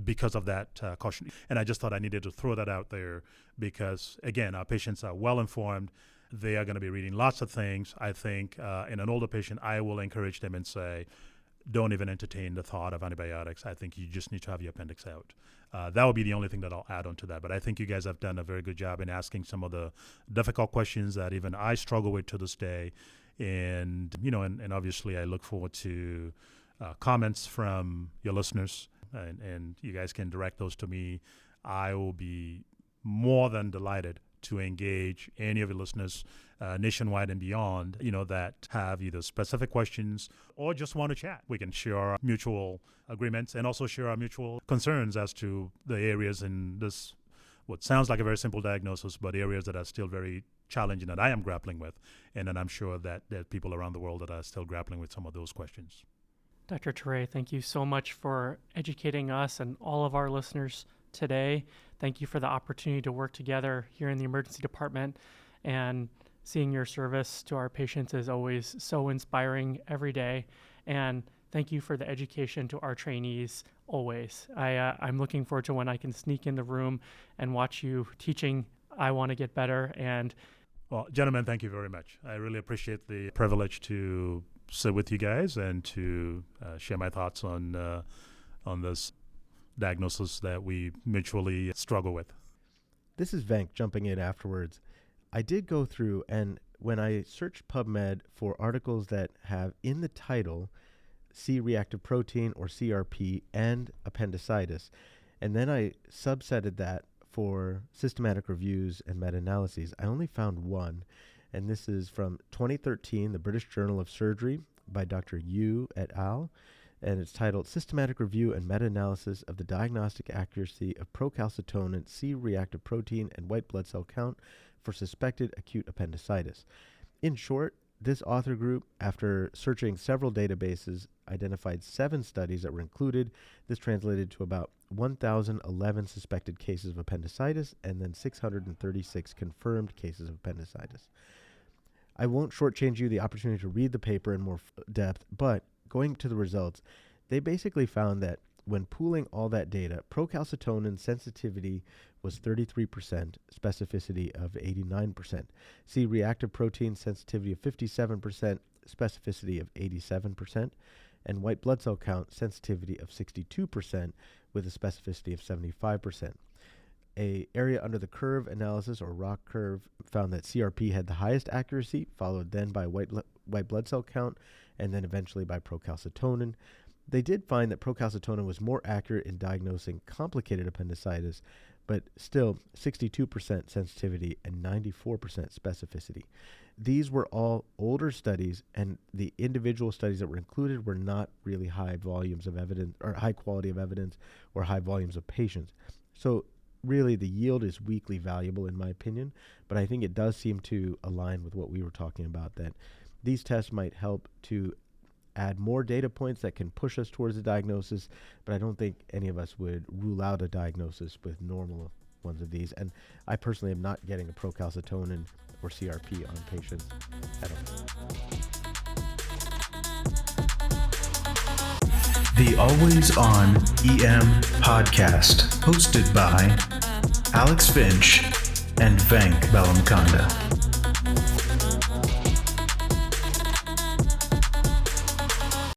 because of that caution. And I just thought I needed to throw that out there because, again, our patients are well informed. They are going to be reading lots of things. I think in an older patient, I will encourage them and say, don't even entertain the thought of antibiotics. I think you just need to have your appendix out. That would be the only thing that I'll add on to that. But I think you guys have done a very good job in asking some of the difficult questions that even I struggle with to this day. And, and obviously I look forward to comments from your listeners, and you guys can direct those to me. I will be more than delighted to engage any of your listeners nationwide and beyond, that have either specific questions or just want to chat. We can share our mutual agreements and also share our mutual concerns as to the areas in this, what sounds like a very simple diagnosis, but areas that are still very challenging that I am grappling with. And then I'm sure that there are people around the world that are still grappling with some of those questions. Dr. Turay, thank you so much for educating us and all of our listeners today. Thank you for the opportunity to work together here in the emergency department, and seeing your service to our patients is always so inspiring every day. And thank you for the education to our trainees always. I'm looking forward to when I can sneak in the room and watch you teaching. I want to get better. And well, gentlemen, thank you very much. I really appreciate the privilege to sit with you guys and to share my thoughts on this diagnosis that we mutually struggle with. This is Venk jumping in afterwards. I did go through, and when I searched PubMed for articles that have in the title C-reactive protein or CRP and appendicitis, and then I subsetted that for systematic reviews and meta-analyses, I only found one, and this is from 2013, the British Journal of Surgery by Dr. Yu et al. and it's titled Systematic Review and Meta-Analysis of the Diagnostic Accuracy of Procalcitonin, C-reactive protein, and white blood cell count for Suspected Acute Appendicitis. In short, this author group, after searching several databases, identified 7 studies that were included. This translated to about 1,011 suspected cases of appendicitis and then 636 confirmed cases of appendicitis. I won't shortchange you the opportunity to read the paper in more depth, but going to the results, they basically found that when pooling all that data, procalcitonin sensitivity was 33%, specificity of 89%. C-reactive protein sensitivity of 57%, specificity of 87%, and white blood cell count sensitivity of 62% with a specificity of 75%. A area under the curve analysis, or ROC curve, found that CRP had the highest accuracy, followed then by white blood cell count, and then eventually by procalcitonin. They did find that procalcitonin was more accurate in diagnosing complicated appendicitis, but still 62% sensitivity and 94% specificity. These were all older studies, and the individual studies that were included were not really high volumes of evidence or high quality of evidence or high volumes of patients. So really the yield is weakly valuable in my opinion, but I think it does seem to align with what we were talking about, that these tests might help to add more data points that can push us towards a diagnosis, but I don't think any of us would rule out a diagnosis with normal ones of these. And I personally am not getting a procalcitonin or CRP on patients at all. The Always On EM podcast, hosted by Alex Finch and Venk Bellamkonda.